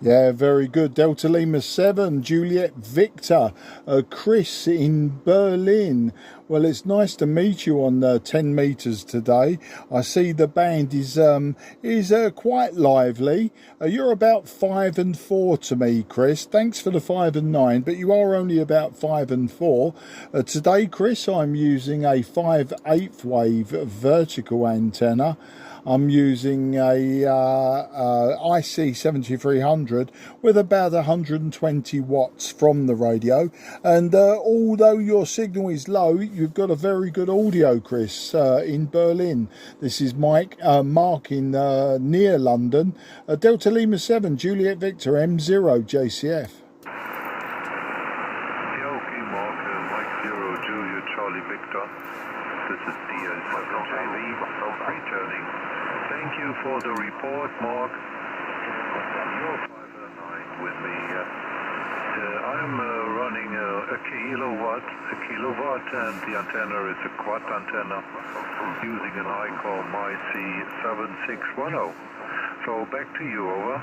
Yeah, very good. Delta Lima 7, Juliet Victor, Chris in Berlin. Well, it's nice to meet you on 10 meters today. I see the band is quite lively. You're about 5 and 4 to me, Chris. Thanks for the 5 and 9, but you are only about 5 and 4. Today, Chris, I'm using a 5/8 wave vertical antenna. I'm using a IC-7300 with about 120 watts from the radio. And although your signal is low, you've got a very good audio, Chris, in Berlin. This is Mark in near London. Delta Lima 7, Juliet Victor, M0, JCF. Okay, Mark, Mike 0, Juliet Charlie Victor. This is DL7JV returning. Thank you for the report, Mark. You're 5 with me. I'm running a kilowatt, and the antenna is a quad antenna using an ICOM IC-7600. So back to you, over.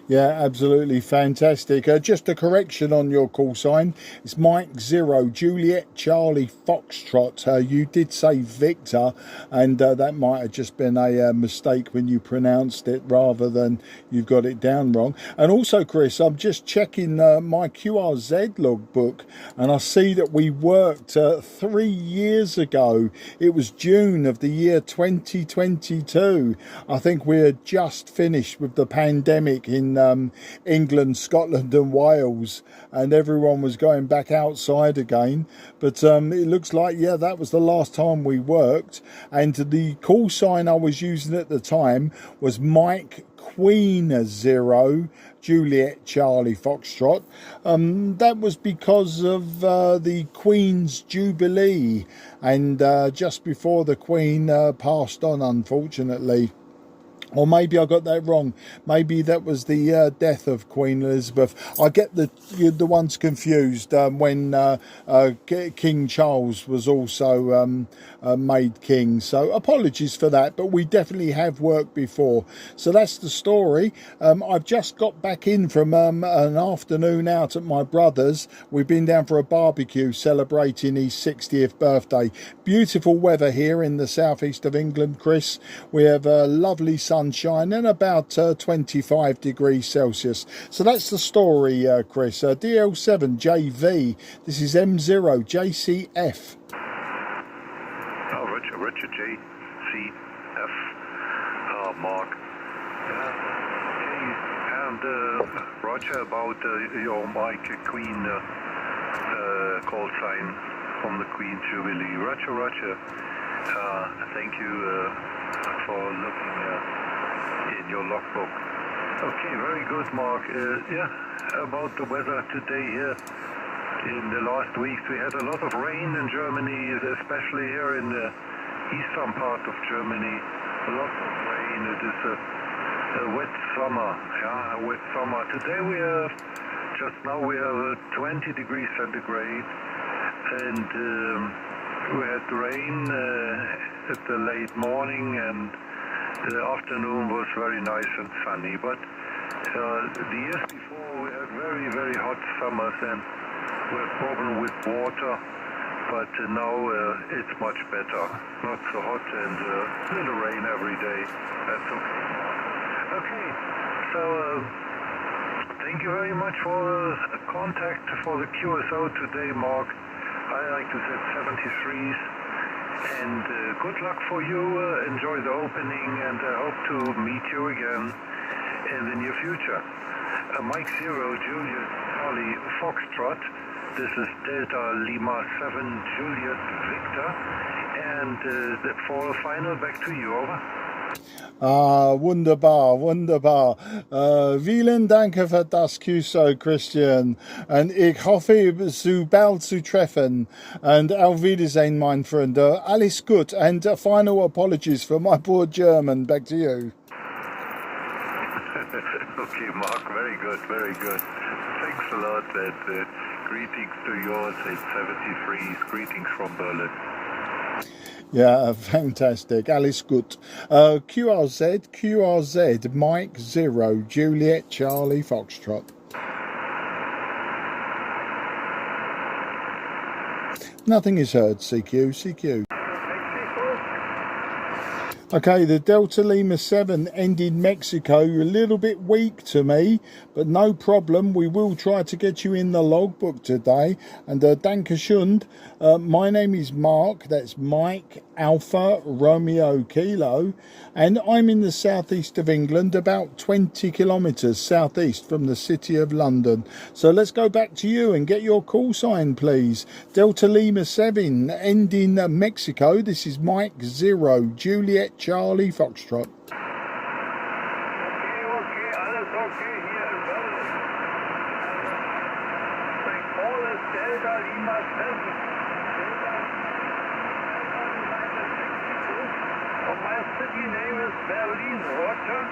Yeah, absolutely fantastic. Just a correction on your call sign. It's Mike 0, Juliet Charlie Foxtrot. You did say Victor, and that might have just been a mistake when you pronounced it rather than you've got it down wrong. And also, Chris, I'm just checking my QRZ logbook, and I see that we worked 3 years ago. It was June of the year 2022. I think we had just finished with the pandemic in England, Scotland and Wales, and everyone was going back outside again. But it looks like, yeah, that was the last time we worked. And the call sign I was using at the time was Mike Queen 0, Juliet Charlie Foxtrot. That was because of the Queen's Jubilee, and just before the Queen passed on, unfortunately. Or maybe I got that wrong. Maybe that was the death of Queen Elizabeth. I get the ones confused when King Charles was also made king. So apologies for that, but we definitely have worked before. So that's the story. I've just got back in from an afternoon out at my brother's. We've been down for a barbecue celebrating his 60th birthday. Beautiful weather here in the southeast of England, Chris. We have a lovely sunshine and about 25 degrees Celsius. So that's the story, Chris. DL7JV, this is M0 JCF. Oh, Richard JCF, Mark. And Roger, about your Mike Queen call sign from the Queen Jubilee. Roger. Thank you for looking in your logbook. Okay, very good, Mark. Yeah, about the weather today here. In the last weeks we had a lot of rain in Germany, especially here in the eastern part of Germany. A lot of rain. It is a wet summer. Yeah, a wet summer. Today we have, just now we have 20 degrees centigrade, and we had rain at the late morning, and the afternoon was very nice and sunny. But the years before we had very, very hot summers, and we had problem with water. But now it's much better. Not so hot, and little rain every day. That's okay. Okay, so thank you very much for the contact for the QSO today, Mark. I like to set 73s, and good luck for you. Enjoy the opening, and I hope to meet you again in the near future. Mike 0, Juliet Charlie Foxtrot. This is Delta Lima 7, Juliet Victor, and for a final, back to you, over. Wunderbar. Vielen Dank für das QSO, Christian. Und ich hoffe, so bald zu treffen. And auf Wiedersehen, mein Freund. Alles gut. And final apologies for my poor German. Back to you. Okay, Mark. Very good. Thanks a lot. And greetings to yours at 73s. Greetings from Berlin. Yeah, fantastic. Alice Good. QRZ, Mike 0, Juliet Charlie Foxtrot. Nothing is heard, CQ. Okay, the Delta Lima 7 ended Mexico. You're a little bit weak to me, but no problem. We will try to get you in the logbook today. And Dankeschön. My name is Mark. That's Mike Alpha Romeo Kilo. And I'm in the southeast of England, about 20 kilometres southeast from the city of London. So let's go back to you and get your call sign, please. Delta Lima 7 ending Mexico. This is Mike 0, Juliet Charlie Foxtrot. Okay, alles okay hier in Berlin. My call is Delta Lima 7. My city name is Berlin, Roger.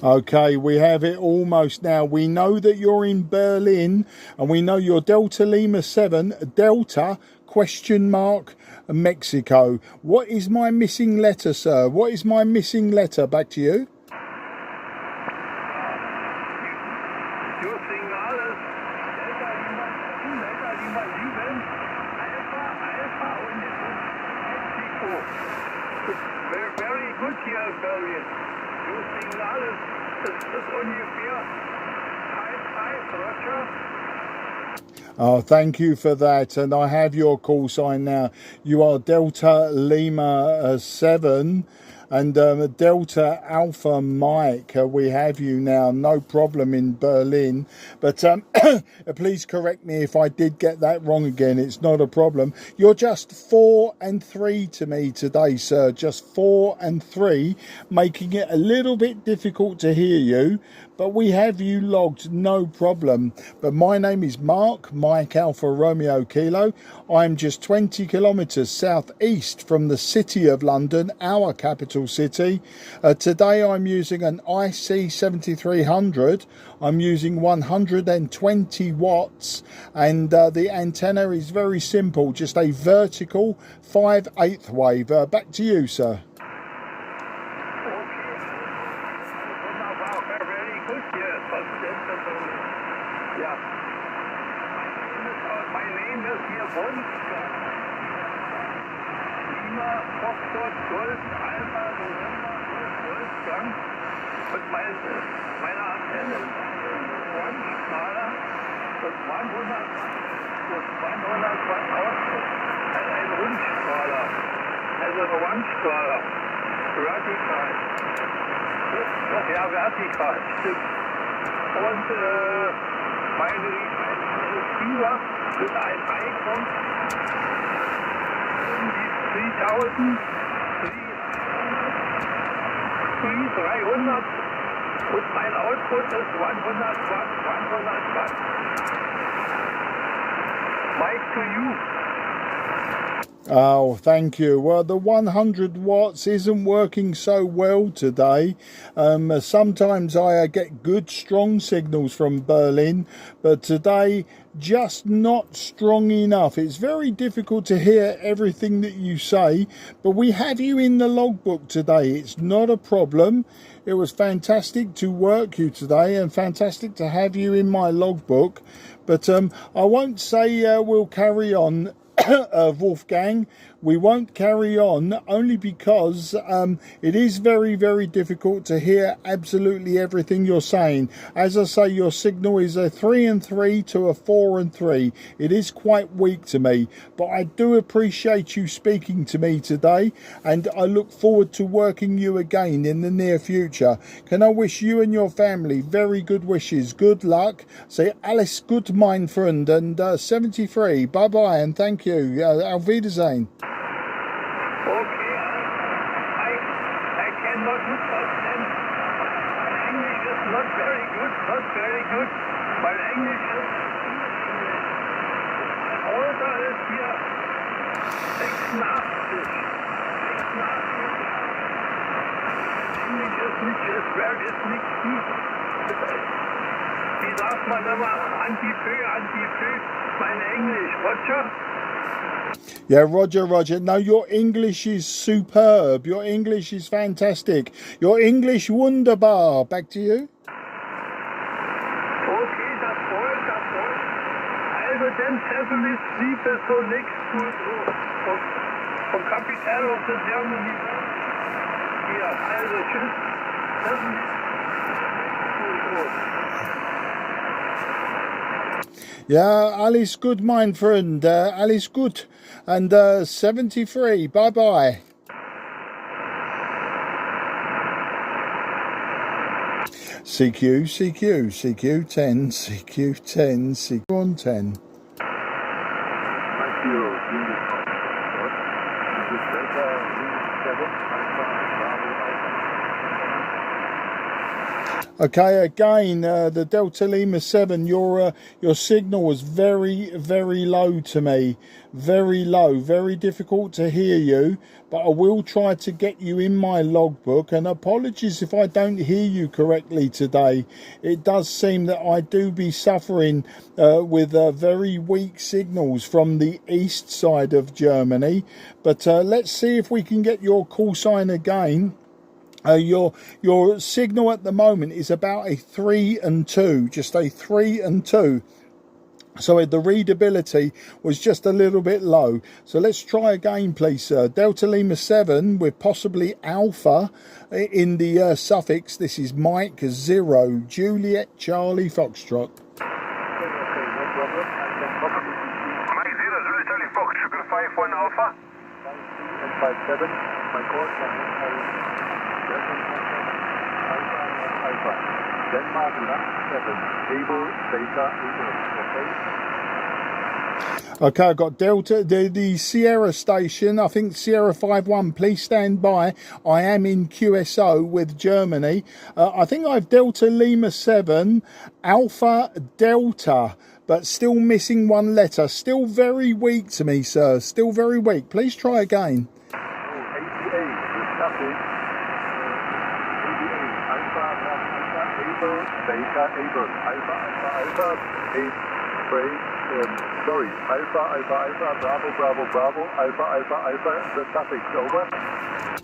Okay, we have it almost now. We know that you're in Berlin, and we know you're Delta Lima 7, Delta, ? Mexico. What is my missing letter, sir? What is my missing letter? Back to you. Your signal is Delta Lima 7, Alpha und Mexico. Very good here in Berlin. Your signal is ungefähr 5, Roger. Oh, thank you for that. And I have your call sign now. You are Delta Lima 7 and Delta Alpha Mike. We have you now. No problem in Berlin. But please correct me if I did get that wrong again. It's not a problem. You're just 4 and 3 to me today, sir. Just 4 and 3, making it a little bit difficult to hear you. But we have you logged, no problem. But my name is Mark, Mike Alpha Romeo Kilo. I'm just 20 kilometres southeast from the city of London, our capital city. Today I'm using an IC-7300. I'm using 120 watts and the antenna is very simple, just a vertical 5/8 wave. Back to you, sir. Yeah. My name is here Wolfgang. Lima, Foxtrot, Golf, Alpha, November, Wolfgang. Und meine Antenne ist ein One-Strahler und 100 Watt Output. Also ein Rundstrahler. Also ein One-Strahler. Vertikal. Ja, vertikal, stimmt. Und meine Receiver ist ein Icon um die 300 und mein Output ist 100 Watt. Mike to you. Oh, thank you. Well, the 100 watts isn't working so well today. Sometimes I get good, strong signals from Berlin, but today just not strong enough. It's very difficult to hear everything that you say, but we have you in the logbook today. It's not a problem. It was fantastic to work you today and fantastic to have you in my logbook. But I won't say we'll carry on. Wolfgang, we won't carry on only because it is very, very difficult to hear absolutely everything you're saying. As I say, your signal is a 3 and 3 to a 4 and 3. It is quite weak to me, but I do appreciate you speaking to me today, and I look forward to working you again in the near future. Can I wish you and your family very good wishes, good luck. Say alles gut, mein Freund, and 73. Bye-bye, and thank you. Auf Wiedersehen. Okay, I cannot understand. My English is not very good. My English is Alter ist hier 86. Englisch ist nicht gut. Wie sagt man immer? Anti-Fö, mein Englisch, Roger? Yeah, Roger, Roger. No, your English is superb. Your English is fantastic. Your English wunderbar. Back to you. Okay, das freut. Also, dann treffen wir Sie bis zur nächsten vom Kapitän of the Germany. Ja, also, tschüss. Treffen wir. Yeah, Alice good, my friend. Alice good. And 73. Bye-bye. CQ, CQ, CQ10, CQ10, CQ10. Okay, again, the Delta Lima 7, your signal was very, very low to me. Very low, very difficult to hear you, but I will try to get you in my logbook, and apologies if I don't hear you correctly today. It does seem that I do be suffering with very weak signals from the east side of Germany, but let's see if we can get your call sign again. Your signal at the moment is about a 3 and 2, just a 3 and 2. So the readability was just a little bit low. So let's try again, please, sir. Delta Lima 7 with possibly Alpha in the suffix. This is Mike 0, Juliet Charlie Foxtrot. Mike 0, Juliet Charlie Fox, sugar 5-1 Alpha. 57, my call sign Alpha. Denmark 7, Able, Beta, Okay, I've got Delta, the Sierra station, I think Sierra 5-1, please stand by. I am in QSO with Germany. I think I've Delta Lima 7, Alpha Delta, but still missing one letter. Still very weak to me, sir. Still very weak. Please try again. Beta, Able, Alpha, sorry, Alpha, Bravo, Alpha, the suffix, over.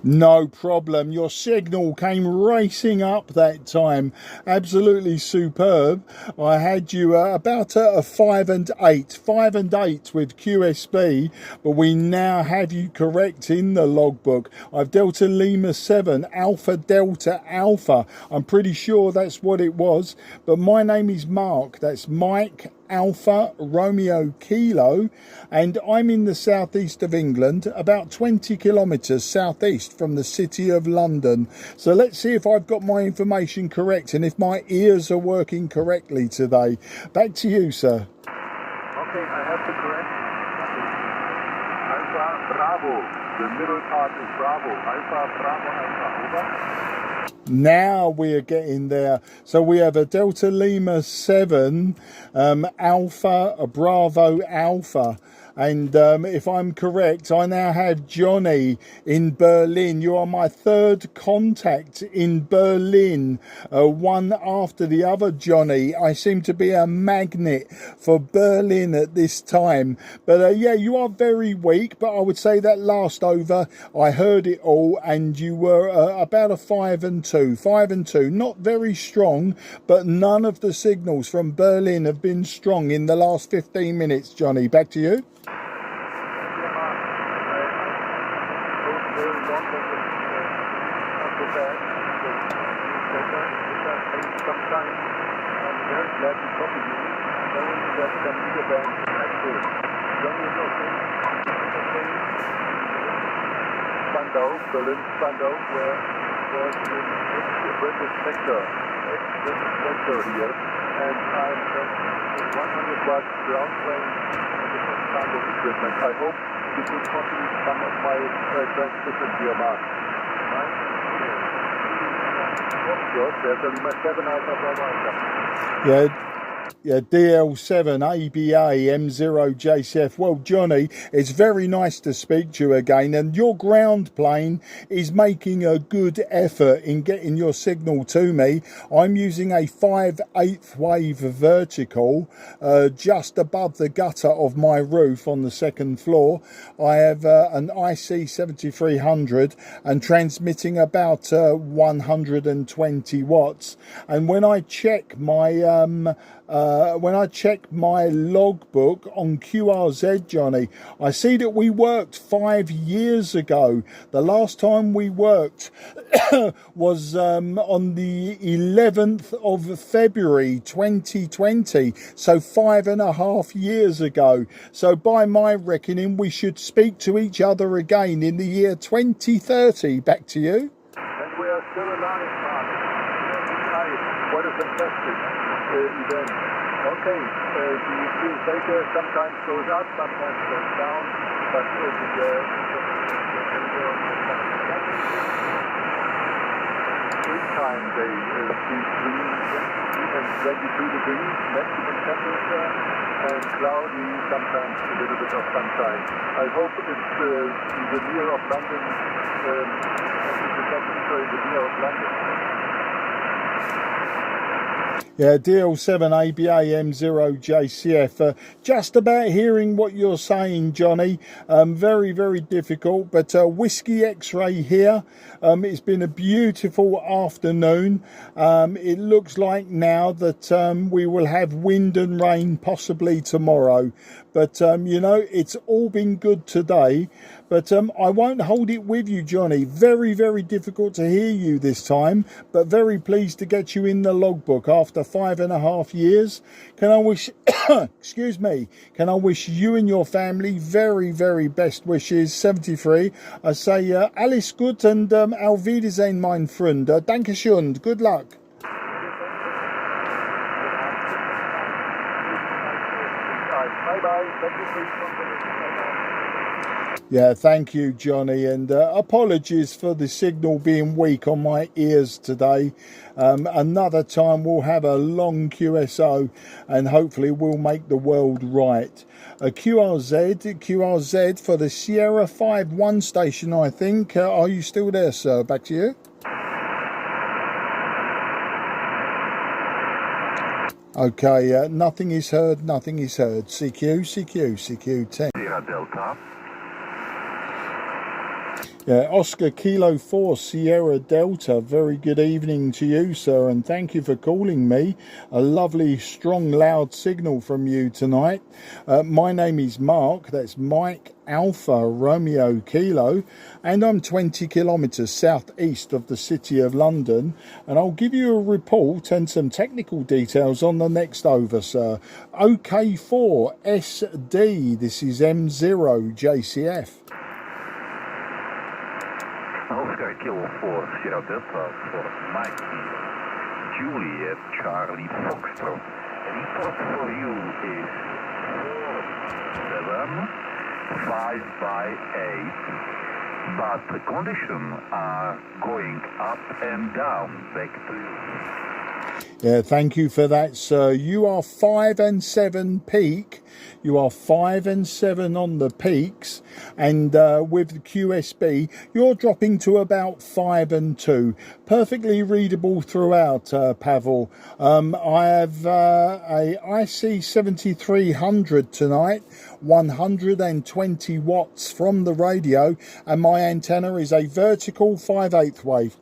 No problem. Your signal came racing up that time. Absolutely superb. I had you about a 5 and 8. 5 and 8 with QSB, but we now have you correct in the logbook. I've Delta Lima 7, Alpha Delta Alpha. I'm pretty sure that's what it was, but my name is Mark. That's Mike Alpha Romeo Kilo, and I'm in the southeast of England, about 20 kilometres southeast from the city of London. So let's see if I've got my information correct and if my ears are working correctly today. Back to you, sir. Okay, I have to correct. Alpha Bravo. The middle part is Bravo. Alpha Bravo, over. Now we are getting there. So we have a Delta Lima 7, Alpha, a Bravo Alpha. And if I'm correct, I now have Johnny in Berlin. You are my third contact in Berlin, one after the other, Johnny. I seem to be a magnet for Berlin at this time. But yeah, you are very weak, but I would say that last over, I heard it all, and you were about a 5 and 2. 5 and 2, not very strong, but none of the signals from Berlin have been strong in the last 15 minutes, Johnny. Back to you. Berlin Spandau, where was the British sector here, and I'm 100 watts ground range different kind of equipment. I hope you could copy some of my transmission here, Mark. Right? There's only my 7 Alpha Bravo Alpha. Yeah. Yeah, DL7 ABA M0 JCF. Well, Johnny, it's very nice to speak to you again, and your ground plane is making a good effort in getting your signal to me. I'm using a 5/8 wave vertical just above the gutter of my roof on the second floor. I have an IC-7300 and transmitting about 120 watts. And when I check my logbook on QRZ, Johnny, I see that we worked 5 years ago. The last time we worked was on the 11th of February 2020, so 5.5 years ago. So by my reckoning, we should speak to each other again in the year 2030. Back to you. And we are still alive, Mark. What a fantastic event. Okay, the data sometimes goes up, sometimes goes down, but springtime they between 20 and 22 degrees maximum temperature, and cloudy, sometimes a little bit of sunshine. I hope it's in the near of London, the temperature in the near of London. Yeah, DL7 ABA M0 JCF. Just about hearing what you're saying, Johnny. Very, very difficult, but Whiskey X-ray here. It's been a beautiful afternoon. It looks like now that we will have wind and rain possibly tomorrow. But, you know, it's all been good today. But I won't hold it with you, Johnny. Very, very difficult to hear you this time, but very pleased to get you in the logbook after 5.5 years. Can I wish, excuse me, can I wish you and your family very, very best wishes. 73. I say alles gut and auf Wiedersehen, mein Freund. Dankeschön. Good luck. Yeah, thank you, Johnny, and apologies for the signal being weak on my ears today. Another time we'll have a long QSO and hopefully we'll make the world right. QRZ for the Sierra 5-1 station, I think. Are you still there, sir? Back to you. Okay, nothing is heard, nothing is heard. CQ10. Sierra Delta. Yeah, Oscar Kilo 4 Sierra Delta. Very good evening to you, sir, and thank you for calling me. A lovely, strong, loud signal from you tonight. My name is Mark. That's Mike Alpha Romeo Kilo, and I'm 20 kilometres southeast of the City of London, and I'll give you a report and some technical details on the next over, sir. OK4 SD. This is M0 JCF. Oscar Kilo 4 Sierra Delta for Mikey Juliet Charlie Foxtrot. Report for you is 475/8, but the conditions are going up and down. Back to you. Yeah, thank you for that, sir. You are 5 and 7 peak. You are 5 and 7 on the peaks, and with the QSB, you're dropping to about 5 and 2. Perfectly readable throughout, Pavel. I have a IC-7300 tonight, 120 watts from the radio, and my antenna is a vertical 5/8 wave.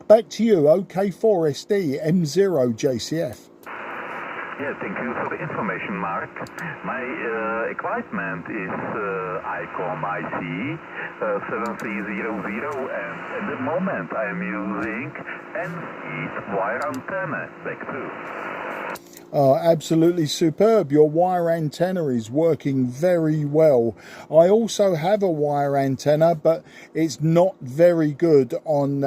Back to you, OK4 SD M0 JCF. Yeah, thank you for the information, Mark. My equipment is ICOM IC-7300, and at the moment I am using N-speed wire antenna. Back to. Oh, absolutely superb. Your wire antenna is working very well. I also have a wire antenna, but it's not very good on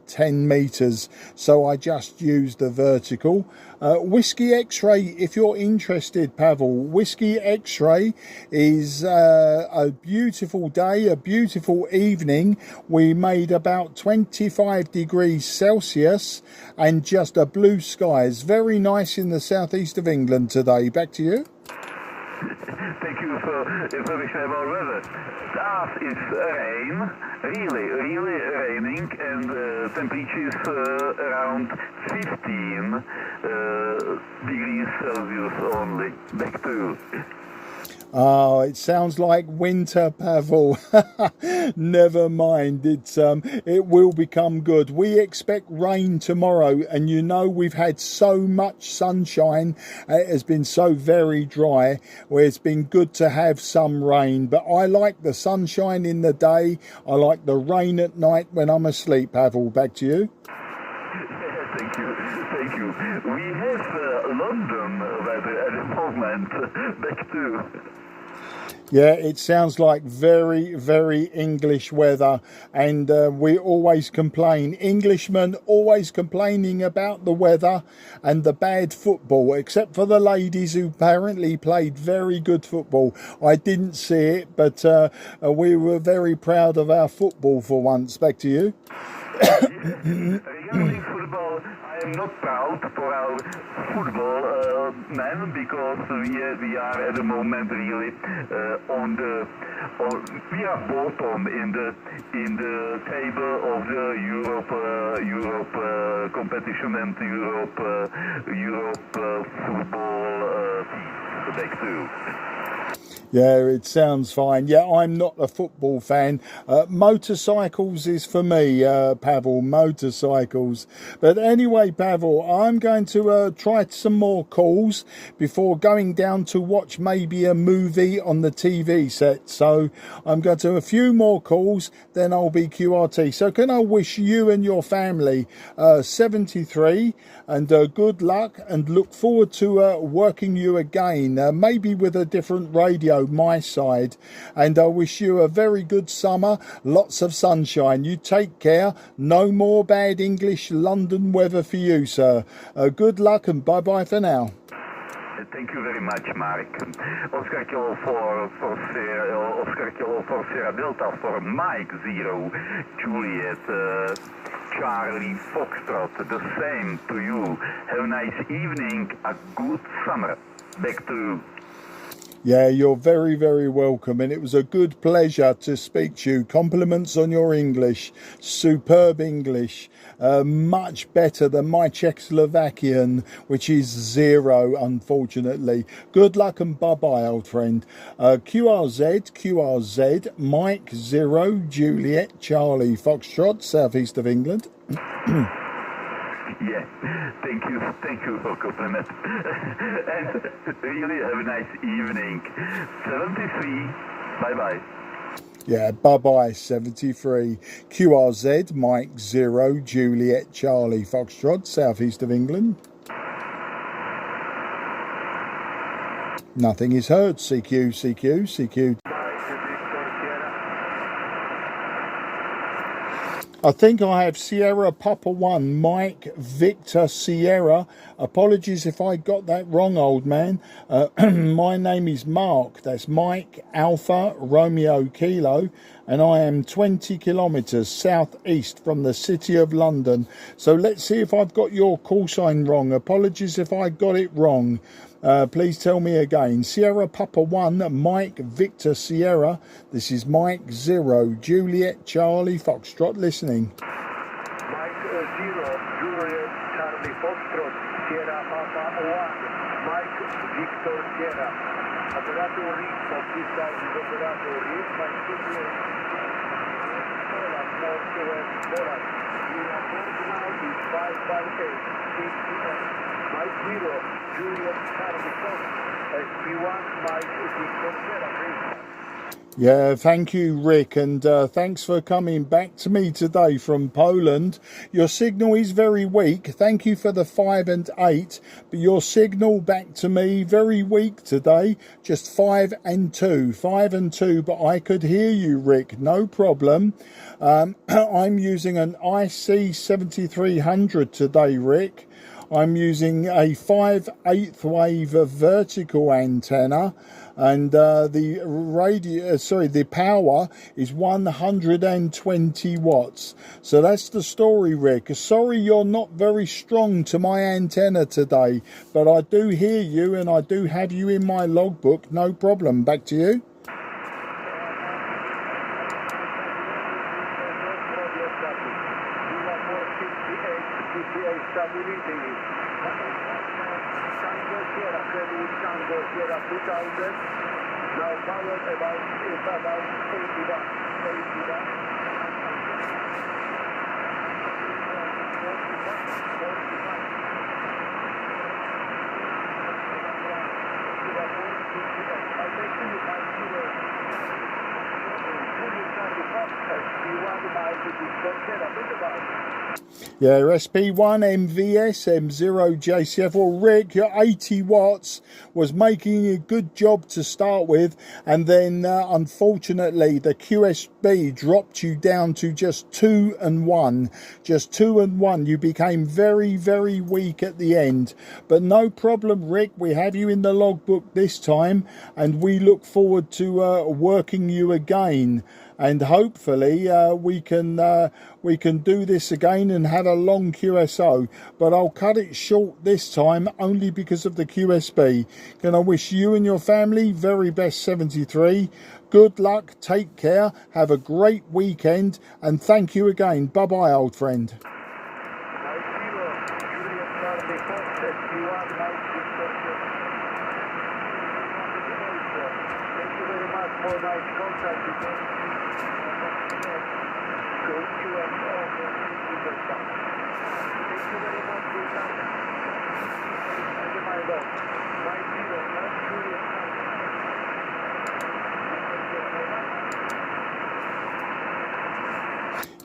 10 meters, so I just use the vertical. Whiskey X-ray, if you're interested, Pavel. Whiskey X-ray is a beautiful day, a beautiful evening. We made about 25 degrees Celsius, and just a blue skies. Very nice in the southeast of England today. Back to you. Thank you for information about weather. That is rain, really raining, and temperatures around 15 degrees Celsius only. Back to you. Oh, it sounds like winter, Pavel. Never mind. It will become good. We expect rain tomorrow, and you know we've had so much sunshine. It has been so very dry, where it's been good to have some rain. But I like the sunshine in the day. I like the rain at night when I'm asleep, Pavel. Back to you. Thank you. We have London weather at the moment. Back to. Yeah, it sounds like very, very English weather, and we always complain. Englishmen always complaining about the weather and the bad football, except for the ladies who apparently played very good football. I didn't see it, but we were very proud of our football for once. Back to you. Regarding football, I am not proud for our football men, because we are at the moment really we are bottom in the table of the Europe competition and Europe football team. Back to you. Yeah, it sounds fine. Yeah, I'm not a football fan. Motorcycles is for me, Pavel, motorcycles. But anyway, Pavel, I'm going to try some more calls before going down to watch maybe a movie on the TV set. So I'm going to a few more calls, then I'll be QRT. So can I wish you and your family 73 and good luck, and look forward to working you again, maybe with a different radio, my side. And I wish you a very good summer, lots of sunshine. You take care. No more bad English London weather for you, sir. Good luck and bye-bye for now. Thank you very much, Mark. Oscar Kilo for Sierra Delta for Mike 0 Juliet Charlie Foxtrot. The same to you. Have a nice evening. A good summer. Back to you. Yeah, you're very, very welcome, and it was a good pleasure to speak to you. Compliments on your English. Superb English. Much better than my Czechoslovakian, which is 0, unfortunately. Good luck and bye-bye, old friend. QRZ, Mike 0, Juliet, Charlie, Foxtrot, southeast of England. Yeah, thank you for compliment. And really have a nice evening. 73, bye-bye. Yeah, bye-bye, 73. QRZ, Mike 0, Juliet, Charlie, Foxtrot, southeast of England. Nothing is heard. CQ. I think I have Sierra Papa 1, Mike Victor Sierra. Apologies if I got that wrong, old man. My name is Mark. That's Mike Alpha Romeo Kilo, and I am 20 kilometres southeast from the City of London. So let's see if I've got your call sign wrong. Apologies if I got it wrong. Please tell me again. Sierra Papa 1, Mike Victor Sierra. This is Mike 0, Juliet Charlie Foxtrot listening. Mike 0, Juliet Charlie Foxtrot, Sierra Papa 1, Mike Victor Sierra. Operator Rick, from this side is Operator Rick, my signal northwest Poland. We are now is 558, 6 p.m. Mike 0, Juliet Charlie Fox, SP1, Mike Victor Sierra. Yeah, thank you, Rick, and thanks for coming back to me today from Poland. Your signal is very weak. Thank you for the 5 and 8, but your signal back to me very weak today. Just 5 and 2, but I could hear you, Rick. No problem. I'm using an IC-7300 today, Rick. I'm using a 5/8 wave vertical antenna, and the power is 120 watts. So that's the story, Rick. Sorry you're not very strong to my antenna today, but I do hear you and I do have you in my logbook. No problem. Back to you. Now power about 81. Yeah, SP1 MVS M0 JCF. Well, Rick, your 80 watts was making a good job to start with, and then unfortunately the QSB dropped you down to just 2 and 1. Just 2 and 1. You became very, very weak at the end. But no problem, Rick. We have you in the logbook this time, and we look forward to working you again. And hopefully we can do this again and have a long QSO. But I'll cut it short this time only because of the QSB. Can I wish you and your family very best 73. Good luck, take care, have a great weekend, and thank you again. Bye-bye, old friend.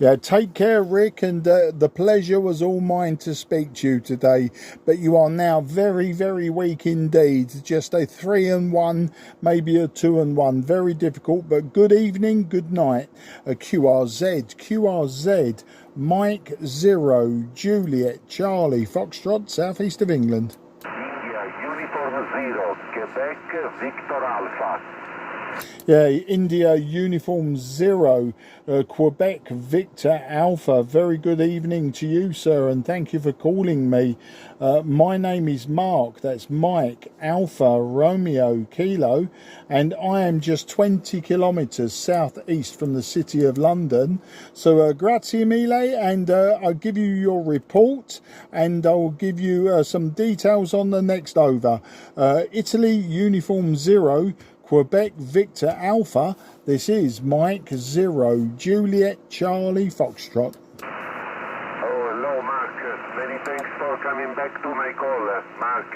Yeah, take care, Rick, and the pleasure was all mine to speak to you today. But you are now very, very weak indeed. Just a 3 and 1, maybe a 2 and 1. Very difficult, but good evening, good night. QRZ, Mike 0, Juliet, Charlie, Foxtrot, southeast of England. India, Uniform 0, Quebec, Victor Alpha. Yeah, India Uniform 0, Quebec Victor Alpha. Very good evening to you, sir, and thank you for calling me. My name is Mark, that's Mike Alpha Romeo Kilo, and I am just 20 kilometres southeast from the city of London. So grazie mille, and I'll give you your report, and I'll give you some details on the next over. Italy Uniform 0, Quebec Victor Alpha. This is Mike 0, Juliet Charlie Foxtrot. Oh, hello, Mark. Many thanks for coming back to my call, Mark.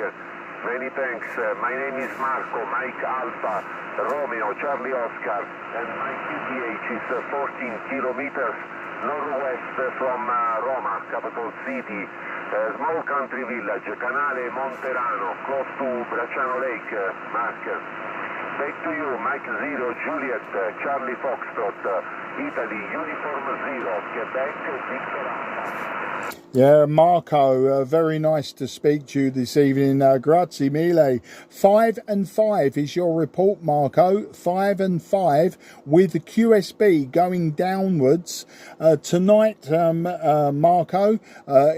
Many thanks. My name is Marco, Mike Alpha, Romeo, Charlie Oscar, and my QTH is 14 kilometers northwest from Roma, capital city. Small country village, Canale Monterano, close to Bracciano Lake, Mark. Back to you, Mike 0, Juliet, Charlie Foxtrot, Italy, Uniform 0, Quebec, Victor Alpha. Yeah, Marco, very nice to speak to you this evening. Grazie mille. 5 and 5 is your report, Marco. 5 and 5 with the QSB going downwards. Tonight, Marco,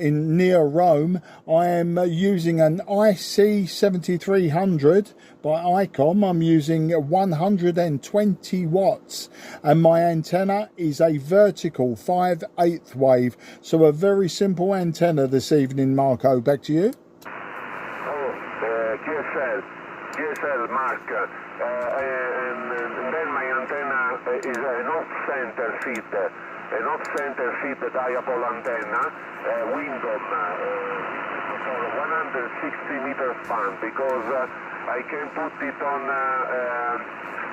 in near Rome, I am using an IC-7300 by ICOM. I'm using 120 watts, and my antenna is a vertical 5/8 wave. So a very simple antenna this evening, Marco. Back to you. QSL, Mark. And then my antenna is an off-center feed. An off-center feed dipole antenna, Windom, for 160 meter span, because I can put it on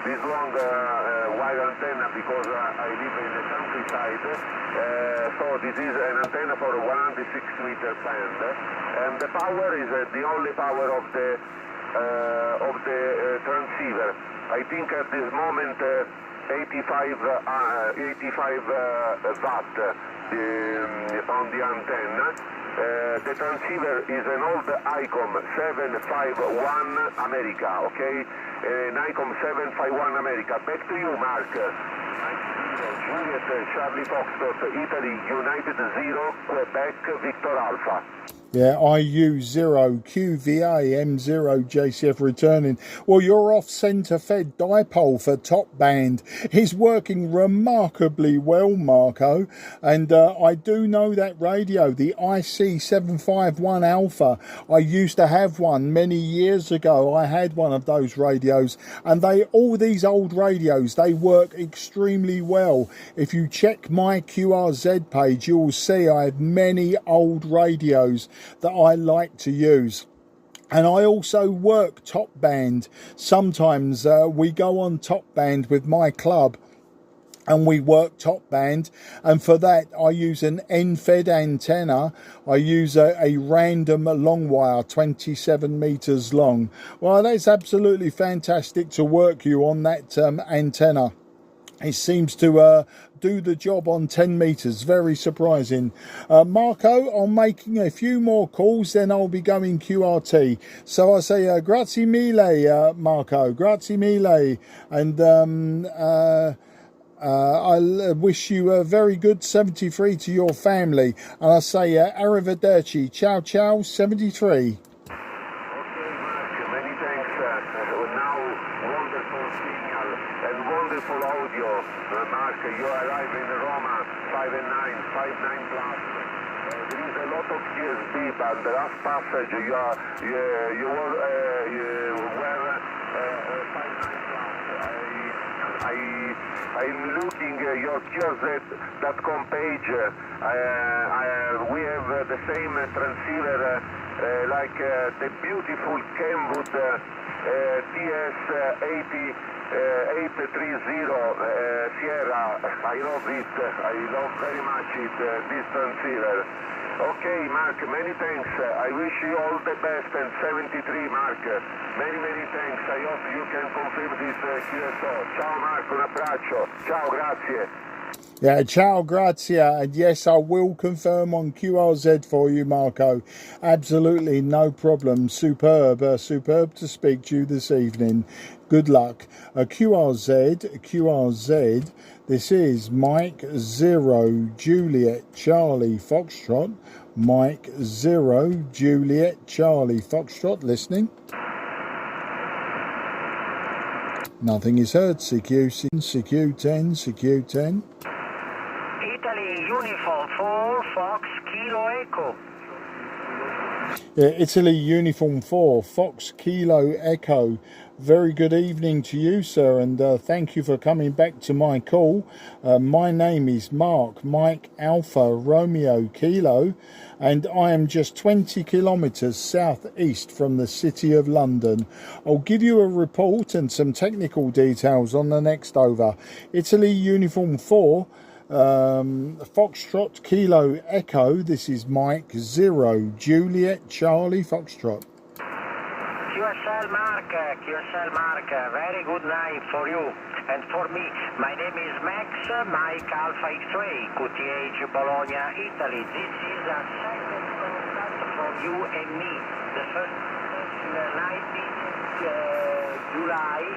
this long wire antenna because I live in the countryside. So this is an antenna for 160 meter band, and the power is the only power of the transceiver. I think at this moment 85 watt on the antenna, The transceiver is an old ICOM 751 America, okay? An ICOM 751 America. Back to you, Mark. Juliet, Charlie Foxtrot, Italy, United 0, Quebec, Victor Alpha. Yeah, IU0 QVA M0 JCF returning. Well, your off-centre fed dipole for top band is working remarkably well, Marco. And I do know that radio, the IC-751 Alpha. I used to have one many years ago. I had one of those radios, and all these old radios, they work extremely well. If you check my QRZ page, you will see I have many old radios that I like to use. And I also work top band. Sometimes we go on top band with my club and we work top band, and for that I use an end-fed antenna. I use a random long wire, 27 meters long. Well, that's absolutely fantastic to work you on that antenna. It seems to do the job on 10 meters. Very surprising. Marco, I'm making a few more calls, then I'll be going QRT. So I say grazie mille, Marco, grazie mille. And I wish you a very good 73 to your family. And I say arrivederci, ciao ciao, 73. Wonderful audio, Mark. You arrive in Roma 5 and 9, 5-9 plus. There is a lot of QSB, but the last passage you were 5-9 plus. I'm looking your QRZ.com page. We have the same transceiver like the beautiful Kenwood TS80. 830 Sierra. I love it. I love very much it, this transceiver. Okay, Mark, many thanks. I wish you all the best, and 73, Mark. Many thanks. I hope you can confirm this QSO. Ciao, Mark, un abbraccio. Ciao, grazie. Yeah, ciao, grazie. And yes, I will confirm on QRZ for you, Marco. Absolutely no problem. Superb to speak to you this evening. Good luck. QRZ, this is Mike 0 Juliet Charlie Foxtrot. Mike 0 Juliet Charlie Foxtrot, listening. Nothing is heard. CQ10, CQ10. Italy, Uniform 4, Fox, Kilo Echo. Italy, Uniform 4, Fox, Kilo Echo. Very good evening to you, sir, and thank you for coming back to my call. My name is Mark, Mike Alpha Romeo Kilo, and I am just 20 kilometres southeast from the City of London. I'll give you a report and some technical details on the next over. Italy, Uniform 4, Foxtrot Kilo Echo. This is Mike 0 Juliet Charlie Foxtrot. QSL Mark, very good night for you and for me. My name is Max, Mike Alpha X-Ray, QTH Bologna, Italy. This is a second contact from you and me. The first is 19 July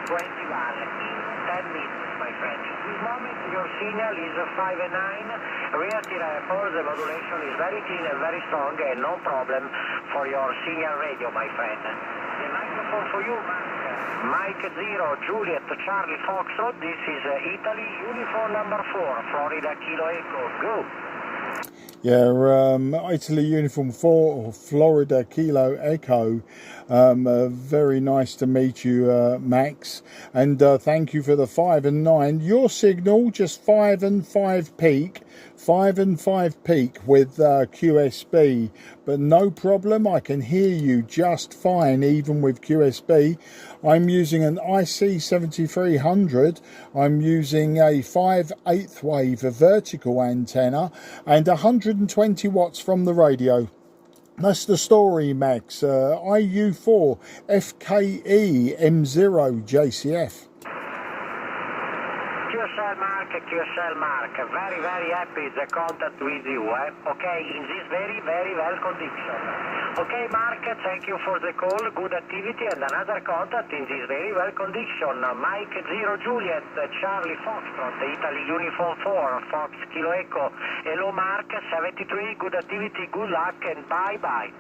2021 in 10 minutes, my friend. At this moment your signal is 5 and 9. Reality report, the modulation is very clean and very strong, and no problem for your signal radio, my friend. The microphone for you, Mark. Mike 0 Juliet Charlie Foxtrot. This is Italy, Uniform number 4, Florida Kilo Echo. Go. Yeah, Italy Uniform 4, Florida Kilo Echo. Very nice to meet you, Max. And thank you for the 5 and 9. Your signal, just 5 and 5 peak. 5 and 5 peak with QSB. But no problem, I can hear you just fine, even with QSB. I'm using an IC-7300. I'm using a 5/8 wave vertical antenna and 120 watts from the radio. That's the story, Max. IU4 FKE M0 JCF. QSL Mark, QSL Mark. Very, very happy the contact with you, okay, in this very, very well condition. Okay, Mark, thank you for the call, good activity, and another contact in this very well condition. Mike 0 Juliet, Charlie Foxtrot, Italy Uniform 4, Fox Kilo Echo. Hello, Mark, 73, good activity, good luck, and bye-bye.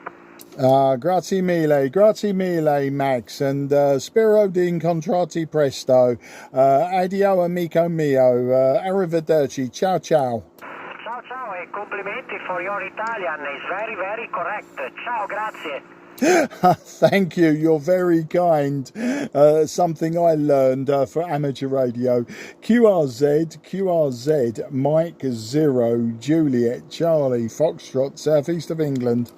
Grazie mille, Max, and spero di incontrarti presto. Addio, amico mio. Arrivederci. Ciao, ciao. Ciao, ciao, e complimenti for your Italian. It's very, very correct. Ciao, grazie. Thank you, you're very kind. Something I learned for amateur radio. QRZ, Mike 0 Juliet Charlie Foxtrot, southeast of England.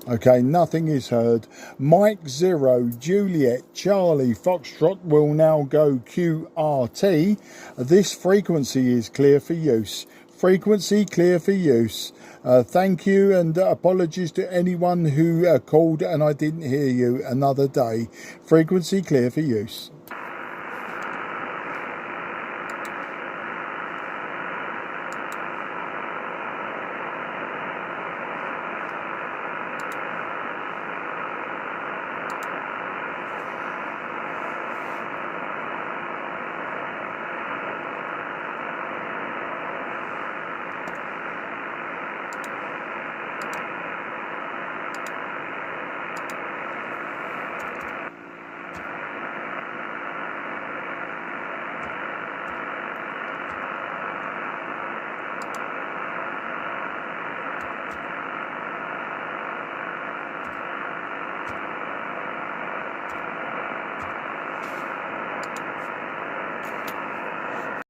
Okay, nothing is heard. Mike 0 Juliet Charlie Foxtrot will now go QRT. This frequency is clear for use. Frequency clear for use. Thank you, and apologies to anyone who called and I didn't hear you another day. Frequency clear for use.